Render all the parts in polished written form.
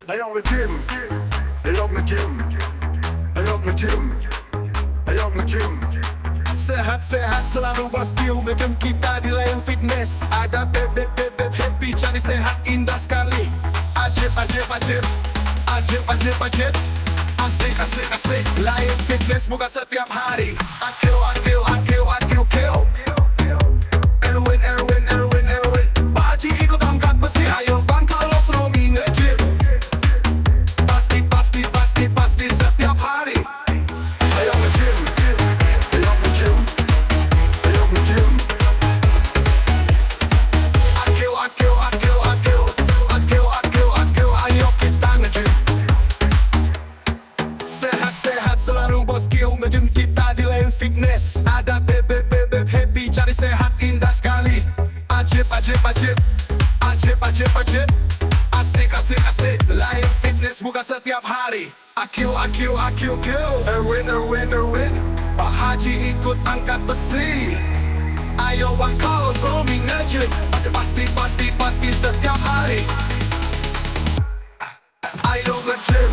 Ayo nge-gym, ayo nge-gym, ayo nge-gym, ayo nge-gym. Sehat-sehat selalu bos skill nge-gym kita di layar fitness. Ada bebek happy cari sehat indah sekali. Ajib, asik. Layar fitness buka setiap hari. Akil. Erwin. Pak Haji ikut angkat besi. Ayo bang kalau Romi nge-gym. Pasti setiap hari. Ayo nge-gym, ayo nge-gym, ayo nge-gym. Akil. Ayo kita nge-gym. Sehat-sehat selalu bos skill nge-gym kita di lane fitness. Ada bebek happy cari sehat indah sekali. Ajib. Asik. Lane fitness buka setiap hari. Akil. Erwin. Pak Haji ikut angkat besi. Ayo bang kalau Romi nge-gym. Pasti setiap hari. Ayo nge-gym.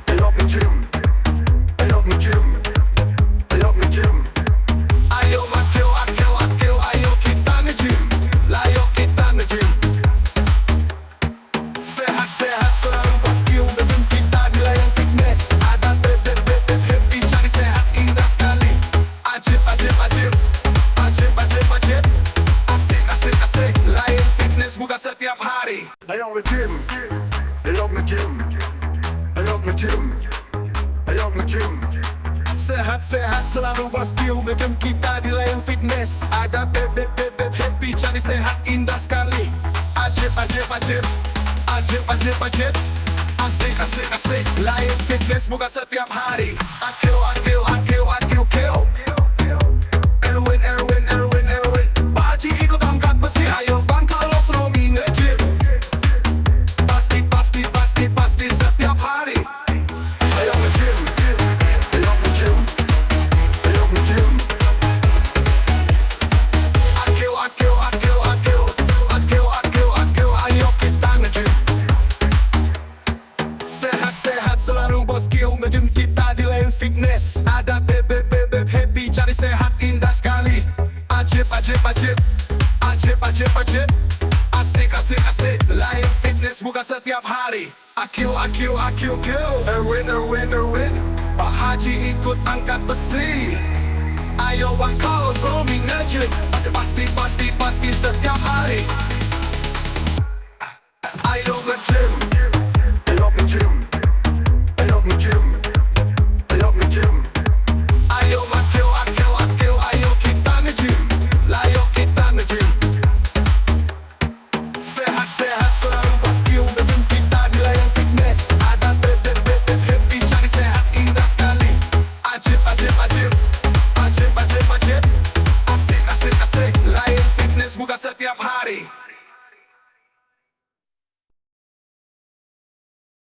Ayo nge-gym, ayo nge-gym, ayo nge-gym. Ayo akil. Ayo kita nge-gym. Ayo kita nge-gym. Sehat-sehat selalu bos skill nge-gym kita di layar fitness. Ada bebek happy cari sehat indah sekali. Ajib. Asik. Layar fitness buka setiap hari. Ayo nge-gym, ayo nge-gym, ayo nge-gym, ayo nge-gym. Sehat-sehat selalu bos skill nge-gym kita di layar fitness. Ada bebek happy cari sehat indah sekali. Ajib. Asik. Layar fitness buka setiap hari. Akil. Erwin. Pak Haji ikut angkat besi. Ayo bang kalau Romi nge-gym. Pasti setiap hari. Ayo nge-gym, ayo nge-gym, ayo nge-gym. Akil. Ayo kita nge-gym. Sehat-sehat selalu bos skill nge-gym kita di lane fitness. Ada bebek happy cari sehat indah sekali. Ajib. Asik. Layar fitness buka setiap hari. Akil. Erwin. Pak Haji ikut angkat besi. Ayo bang kalau Romi nge-gym. Pasti setiap hari. Ayo nge-gym. Ayo nge-gym, ayo nge-gym, ayo nge-gym. Ayo akil. Ayo kita nge-gym. Ayo kita nge-gym. Sehat-sehat selalu bos skill nge-gym kita di layar fitness. Ada bebek happy cari sehat indah sekali. Ajib. Asik. Layar fitness buka setiap hari.